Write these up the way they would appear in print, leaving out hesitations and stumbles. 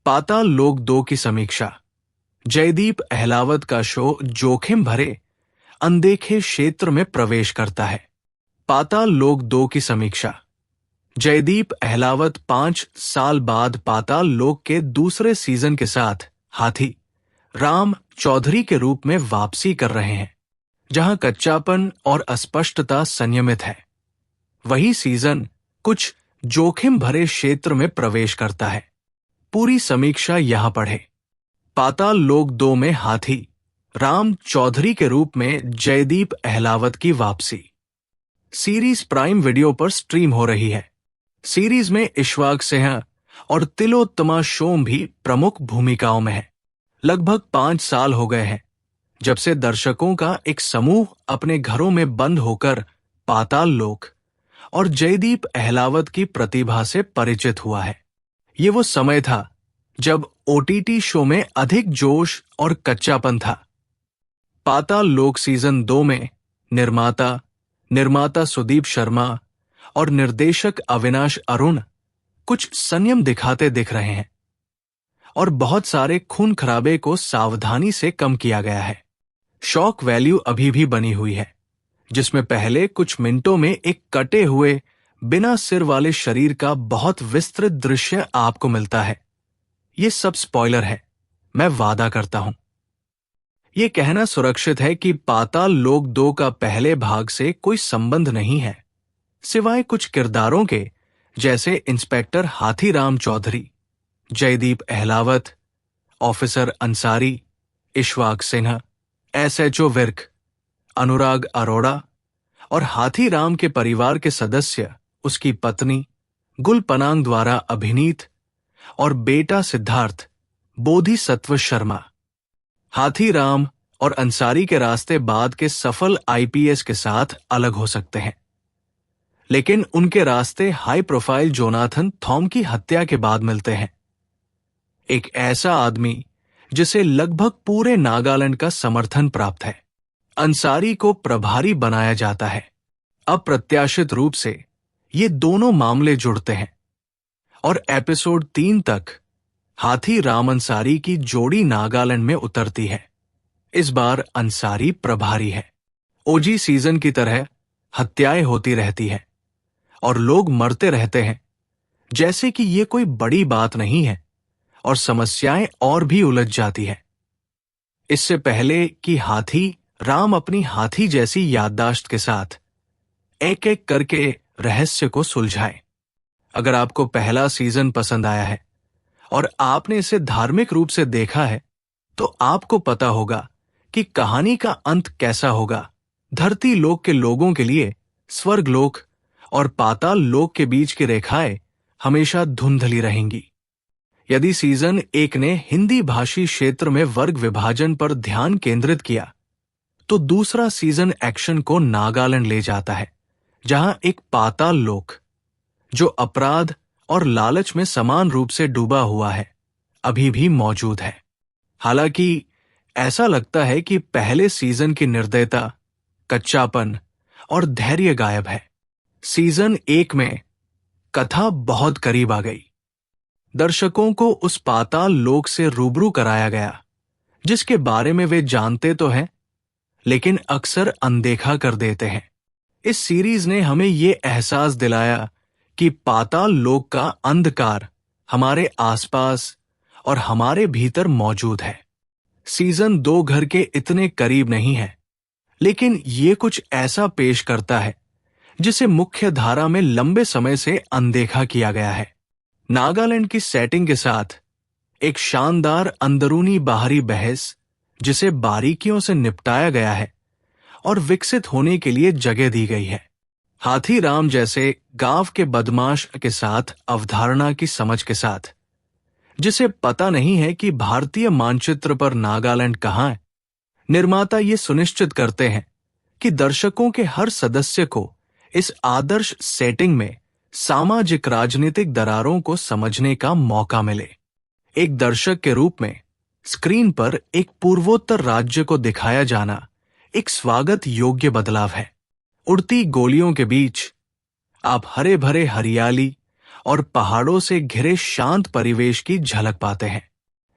पाताल लोक 2 की समीक्षा। जयदीप अहलावत का शो जोखिम भरे अनदेखे क्षेत्र में प्रवेश करता है। पाताल लोक 2 की समीक्षा। जयदीप अहलावत 5 साल बाद पाताल लोक के दूसरे सीजन के साथ हाथी राम चौधरी के रूप में वापसी कर रहे हैं, जहां कच्चापन और अस्पष्टता संयमित है। वही सीजन कुछ जोखिम भरे क्षेत्र में प्रवेश करता है। पूरी समीक्षा यहां पढ़े। पाताल लोक 2 में हाथी राम चौधरी के रूप में जयदीप अहलावत की वापसी। सीरीज प्राइम वीडियो पर स्ट्रीम हो रही है। सीरीज में इश्वाक सिंह और तिलोत्तमा शोम भी प्रमुख भूमिकाओं में है। लगभग 5 साल हो गए हैं जब से दर्शकों का एक समूह अपने घरों में बंद होकर पाताल लोक और जयदीप अहलावत की प्रतिभा से परिचित हुआ है। ये वो समय था जब ओटीटी शो में अधिक जोश और कच्चापन था। पाताल लोक सीजन 2 में निर्माता सुदीप शर्मा और निर्देशक अविनाश अरुण कुछ संयम दिखाते दिख रहे हैं और बहुत सारे खून खराबे को सावधानी से कम किया गया है। शॉक वैल्यू अभी भी बनी हुई है, जिसमें पहले कुछ मिनटों में एक कटे हुए बिना सिर वाले शरीर का बहुत विस्तृत दृश्य आपको मिलता है। ये सब स्पॉइलर है, मैं वादा करता हूं। ये कहना सुरक्षित है कि पाताल लोक 2 का पहले भाग से कोई संबंध नहीं है, सिवाय कुछ किरदारों के, जैसे inspector Hathiram Chaudhary, Jaideep Ahlawat, officer Ansari, Ishwak Sinha, SHO Virk, Anurag Arora और हाथीराम के परिवार के सदस्य, उसकी पत्नी गुल पनांग द्वारा अभिनीत और बेटा सिद्धार्थ बोधिसत्व शर्मा। हाथीराम और अंसारी के रास्ते बाद के सफल आईपीएस के साथ अलग हो सकते हैं, लेकिन उनके रास्ते हाई प्रोफाइल जोनाथन थॉम की हत्या के बाद मिलते हैं। एक ऐसा आदमी जिसे लगभग पूरे नागालैंड का समर्थन प्राप्त है। अंसारी को प्रभारी बनाया जाता है। अप्रत्याशित रूप से ये दोनों मामले जुड़ते हैं और एपिसोड 3 तक हाथी राम अंसारी की जोड़ी नागालैंड में उतरती है। इस बार अंसारी प्रभारी है। ओजी सीजन की तरह हत्याएं होती रहती हैं और लोग मरते रहते हैं, जैसे कि ये कोई बड़ी बात नहीं है, और समस्याएं और भी उलझ जाती है। इससे पहले कि हाथी राम अपनी हाथी जैसी याददाश्त के साथ एक एक करके रहस्य को सुलझाए। अगर आपको पहला सीजन पसंद आया है और आपने इसे धार्मिक रूप से देखा है, तो आपको पता होगा कि कहानी का अंत कैसा होगा। धरती लोक के लोगों के लिए स्वर्ग लोक और पाताल लोक के बीच की रेखाएं हमेशा धुंधली रहेंगी। यदि सीजन 1 ने हिंदी भाषी क्षेत्र में वर्ग विभाजन पर ध्यान केंद्रित किया, तो दूसरा सीजन एक्शन को नागालैंड ले जाता है, जहां एक पाताल लोक जो अपराध और लालच में समान रूप से डूबा हुआ है, अभी भी मौजूद है। हालांकि ऐसा लगता है कि पहले सीजन की निर्दयता, कच्चापन और धैर्य गायब है। सीजन 1 में कथा बहुत करीब आ गई। दर्शकों को उस पाताल लोक से रूबरू कराया गया जिसके बारे में वे जानते तो हैं, लेकिन अक्सर अनदेखा कर देते हैं। इस सीरीज ने हमें ये एहसास दिलाया कि पाताल लोक का अंधकार हमारे आसपास और हमारे भीतर मौजूद है। सीजन 2 घर के इतने करीब नहीं है, लेकिन ये कुछ ऐसा पेश करता है जिसे मुख्य धारा में लंबे समय से अनदेखा किया गया है। नागालैंड की सेटिंग के साथ एक शानदार अंदरूनी बाहरी बहस, जिसे बारीकियों से निपटाया गया है और विकसित होने के लिए जगह दी गई है। हाथीराम जैसे गांव के बदमाश के साथ अवधारणा की समझ के साथ, जिसे पता नहीं है कि भारतीय मानचित्र पर नागालैंड कहाँ है, निर्माता ये सुनिश्चित करते हैं कि दर्शकों के हर सदस्य को इस आदर्श सेटिंग में सामाजिक राजनीतिक दरारों को समझने का मौका मिले। एक दर्शक के रूप में स्क्रीन पर एक पूर्वोत्तर राज्य को दिखाया जाना एक स्वागत योग्य बदलाव है। उड़ती गोलियों के बीच आप हरे भरे हरियाली और पहाड़ों से घिरे शांत परिवेश की झलक पाते हैं।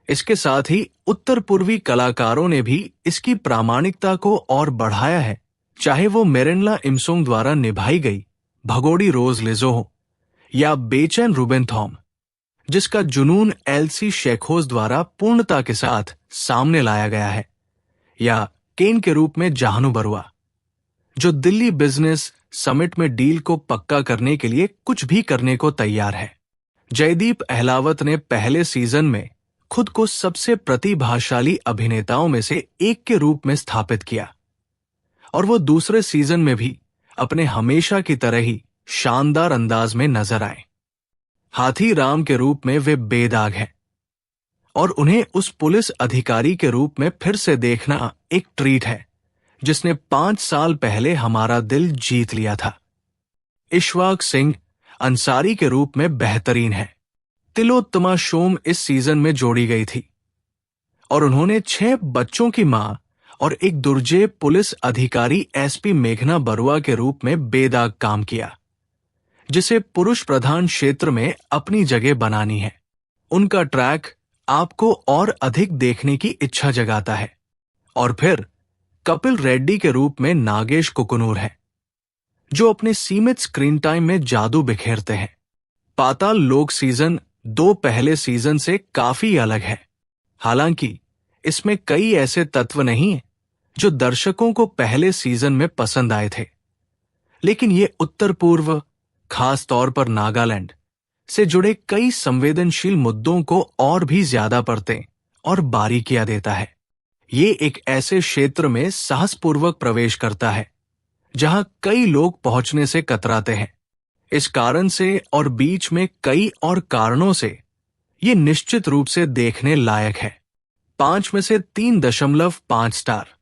इसके साथ ही उत्तर पूर्वी कलाकारों ने भी इसकी प्रामाणिकता को और बढ़ाया है, चाहे वो मेरेनला इमसोंग द्वारा निभाई गई भगोड़ी रोज लिजो हो या बेचैन रूबेन थॉम, जिसका जुनून एलसी शेखोज द्वारा पूर्णता के साथ सामने लाया गया है, या केन के रूप में जहानू बरुआ, जो दिल्ली बिजनेस समिट में डील को पक्का करने के लिए कुछ भी करने को तैयार है। जयदीप अहलावत ने पहले सीजन में खुद को सबसे प्रतिभाशाली अभिनेताओं में से एक के रूप में स्थापित किया, और वो दूसरे सीजन में भी अपने हमेशा की तरह ही शानदार अंदाज में नजर आए। हाथी राम के रूप में वे बेदाग हैं, और उन्हें उस पुलिस अधिकारी के रूप में फिर से देखना एक ट्रीट है जिसने 5 साल पहले हमारा दिल जीत लिया था। इशफाक सिंह अंसारी के रूप में बेहतरीन है। तिलोत्तमा शोम इस सीजन में जोड़ी गई थी, और उन्होंने 6 बच्चों की मां और एक दुर्जेय पुलिस अधिकारी एसपी मेघना बरुआ के रूप में बेदाग काम किया, जिसे पुरुष प्रधान क्षेत्र में अपनी जगह बनानी है। उनका ट्रैक आपको और अधिक देखने की इच्छा जगाता है। और फिर कपिल रेड्डी के रूप में नागेश कुकुनूर है, जो अपने सीमित स्क्रीन टाइम में जादू बिखेरते हैं। पाताल लोक सीजन 2 पहले सीजन से काफी अलग है। हालांकि इसमें कई ऐसे तत्व नहीं हैं जो दर्शकों को पहले सीजन में पसंद आए थे, लेकिन ये उत्तर पूर्व, खास तौर पर नागालैंड से जुड़े कई संवेदनशील मुद्दों को और भी ज्यादा परतें और बारीकियां देता है। ये एक ऐसे क्षेत्र में साहसपूर्वक प्रवेश करता है जहां कई लोग पहुंचने से कतराते हैं। इस कारण से और बीच में कई और कारणों से ये निश्चित रूप से देखने लायक है। 5 में से 3.5 स्टार।